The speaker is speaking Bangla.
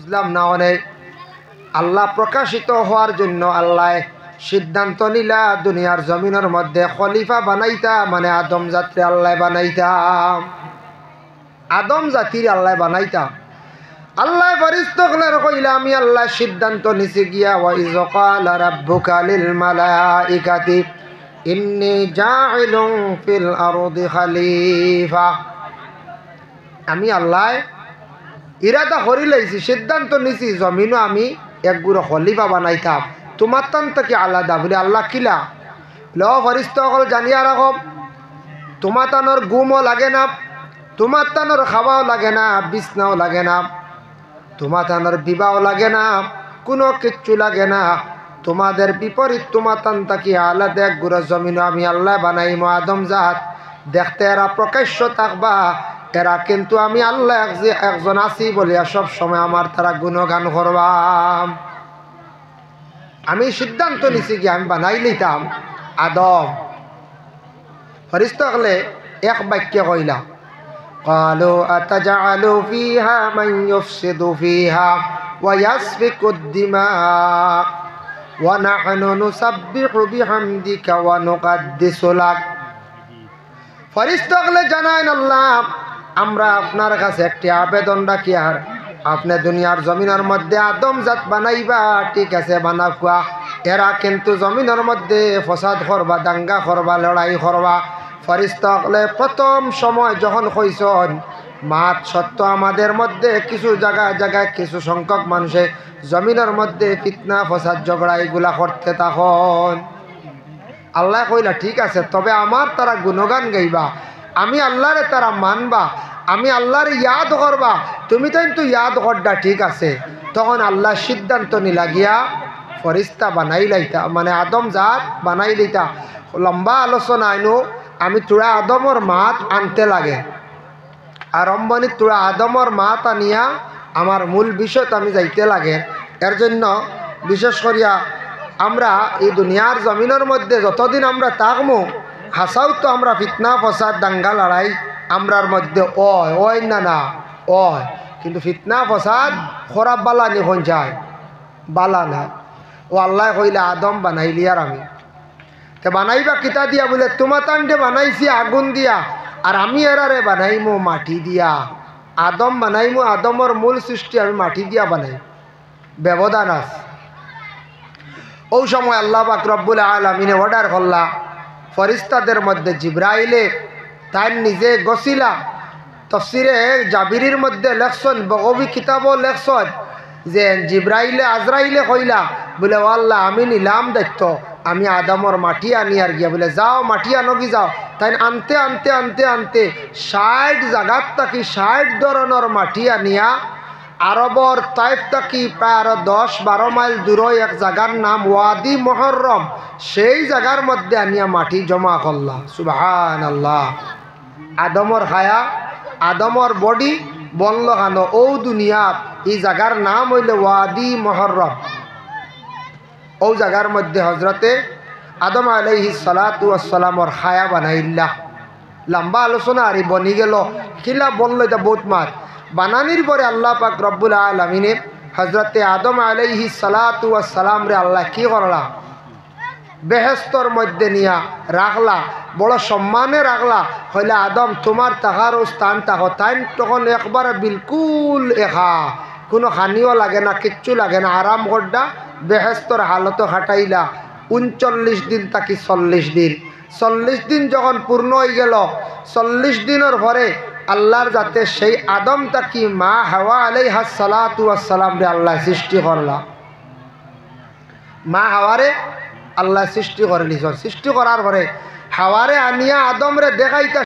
বুঝলাম না অনেক আল্লাহ প্রকাশিত হওয়ার জন্য আল্লাহ সিদ্ধান্ত নিলা দুনিয়ার জমিনের মধ্যে খলিফা বানাইতা, মানে আদম জাতির আল্লাহ বানাইতাম, আদম জাতির আল্লাহ বানাইতাম। আল্লাহ ফেরেশতাগণের কইলা আমি আল্লাহ সিদ্ধান্ত নিছি গিয়া ওয়া ইয ক্বালা রাব্বুকা লিল মালাইকাতি ইন্নী জাইলুন ফিল আরদি খলিফা। আমি আল্লাহ ইরাদা করি লাইছি, সিদ্ধান্ত নিছি জমিনও আমি একগুড়ো খলিফা বানাইতাম, তোমার তান থেকে আলাদা বলে আল্লাহ কিলা ল ফেরেশতাগণ জানিয়া রাখো, তোমার তানোর ঘুমও লাগে না, তোমার তানোর খাওয়াও লাগে না, বিছনাও লাগে না, তোমার তানোর বিবাহ লাগে না, কোনো কিচ্ছু লাগে না। তোমাদের বিপরীত তোমার তান থেকে আলাদা একগুড়ো জমিনও আমি আল্লাহ বানাইম আদম জাত। দেখতে এরা প্রকাশ্য থাকবা, এরা কিন্তু আমি আল্লাহ একজন আছি বলিয়া সব সময় আমার তারা গুণগান করবাম। আমি সিদ্ধান্ত নিছি কি আমি বানাই লইতাম আদম। ফেরেশতাগণে এক বাক্যে কইলা ক্বালু আতাজআলু ফিহা মান ইউফসিদু ফিহা ওয়া ইয়াসফিকুদ দিমা ওয়া নাহনু নুসাব্বিহু বিহামদিকা ওয়া নুকাদ্দিসু লাক। ফেরেশতাগণে জানায় আল্লাহ আমরা আপনার কাছে একটি আবেদন রাখি, আর আপনি দুনিয়ার জমিনের মধ্যে আদম জাত বানাইবা, ঠিক আছে বানাকুয়া, এরা কিন্তু জমিনের মধ্যে ফসাদ করবা, দাঙ্গা করবা, লড়াই করবা। ফেরেশতাগণে প্রথম সময় যখন কইছেন মাত সত্য আমাদের মধ্যে কিছু জায়গায় কিছু সংখ্যক মানুষে জমিনের মধ্যে ফিতনা ফসাদ ঝগড়া এগুলা করতে তখন আল্লাহ কইলা ঠিক আছে, তবে আমার তারা গুণগান গাইবা, আমি আল্লাহরে তারা মানবা, আমি আল্লাহরে ইয়াদ করবা, তুমি তো কিন্তু ইয়াদ করডা ঠিক আছে। তখন আল্লাহ সিদ্ধান্ত নিলা গিয়া ফরিস্তা বানাই লাইতা, মানে আদম জাত বানাই লইতা। লম্বা আলোচনা আইনু আমি তোরা আদমর মাত আনতে লাগে, আরম্ভণি তোরা আদমর মাত আনিয়া আমার মূল বিষয়ত আমি যাইতে লাগে। এর জন্য বিশেষ করিয়া আমরা এই দুনিয়ার জমিনের মধ্যে যতদিন আমরা থাকবো হাসাও তো আমরা ফিতনা ফসাদ দাঙ্গা লড়াই আমরার মধ্যে ওয় না ওয়, কিন্তু ফিতনা ফসাদ খরাব বালা নিখন যায় বালা না। ও আল্লাহ কইলে আদম বানাইলি আর আমি তে বানাইবা কিতা দিয়া বলে তোমার তান্ডে বানাইছি আগুন দিয়া, আর আমি এরারে বানাইমো মাটি দিয়া। আদম বানাইমো, আদমর মূল সৃষ্টি আমি মাটি দিয়া বানাই, ব্যবধান আছে। ওই সময় আল্লাহ পাক রব্বুল আলামিনে অর্ডার করলা ফেরেশতাদের মধ্যে জিবরাইলে তাই নিজে গছিলা। তাফসিরে জাবিরির মধ্যে লেখছেন, বগবী কিতাবও লেখছেন যে জিবরাইলে আজরাইলে কইলা বলে ও আল্লাহ আমি নিলাম দায়িত্ব, আমি আদমর মাটি আনি আর গিয়া বলে যাও মাটি আনো কি যাও। তাই আনতে আনতে আনতে আনতে ৬০ জায়গার থাকি ৬০ ধরনের মাটি আনিয়া আরবর তাইফ থাকি প্রায় আরো ১০-১২ মাইল দূর এক জায়গার নাম ওয়াদি মুহররম, সেই জায়গার মধ্যে আনিয়া মাটি জমা করলা। সুবহানাল্লাহ। আদমর হায়া আদমর বডি বনল খানো ও দুনিয়াত এই জায়গার নাম হইলে ওয়াদি মুহররম। ও জায়গার মধ্যে হজরতে আদম আলাইহিস সালাতু ওয়াস সালামর হায়া বানাইল্লা। লম্বা আলোচনা আর বনি গেল কিলা বললো এটা বহুত মার বানানির পরে আল্লাহ পাক রব্বুল আলামিনে হজরতে আদম আলাইহিস সালাতু ওয়াস সালাম রে আল্লাহ কি করলা বেহেশতর মধ্যে নিয়া রাখলা, বড় সম্মানে রাখলা। হইলে আদম তোমার তাহার স্থান তাহ তাই তখন একবারে বিলকুল একা, কোনো হানিও লাগে না, কিচ্ছু লাগে না, আরাম করডা বেহেশতর হালত হাঁটাইলা ৩৯ দিন তাকি ৪০ দিন। ৪০ দিন যখন পূর্ণ হয়ে গেল, ৪০ দিনের পরে আল্লাহর যাতে সেই আদম তাকি মা হাওয়া আলাইহাস সালাতু ওয়াস সালাম রে আল্লাহ সৃষ্টি করলা। মা হাওয়ারে আল্লাহ সৃষ্টি করে নিছ, সৃষ্টি করার পরে হাওয়ারে আনিয়া আদম রে দেখাইতা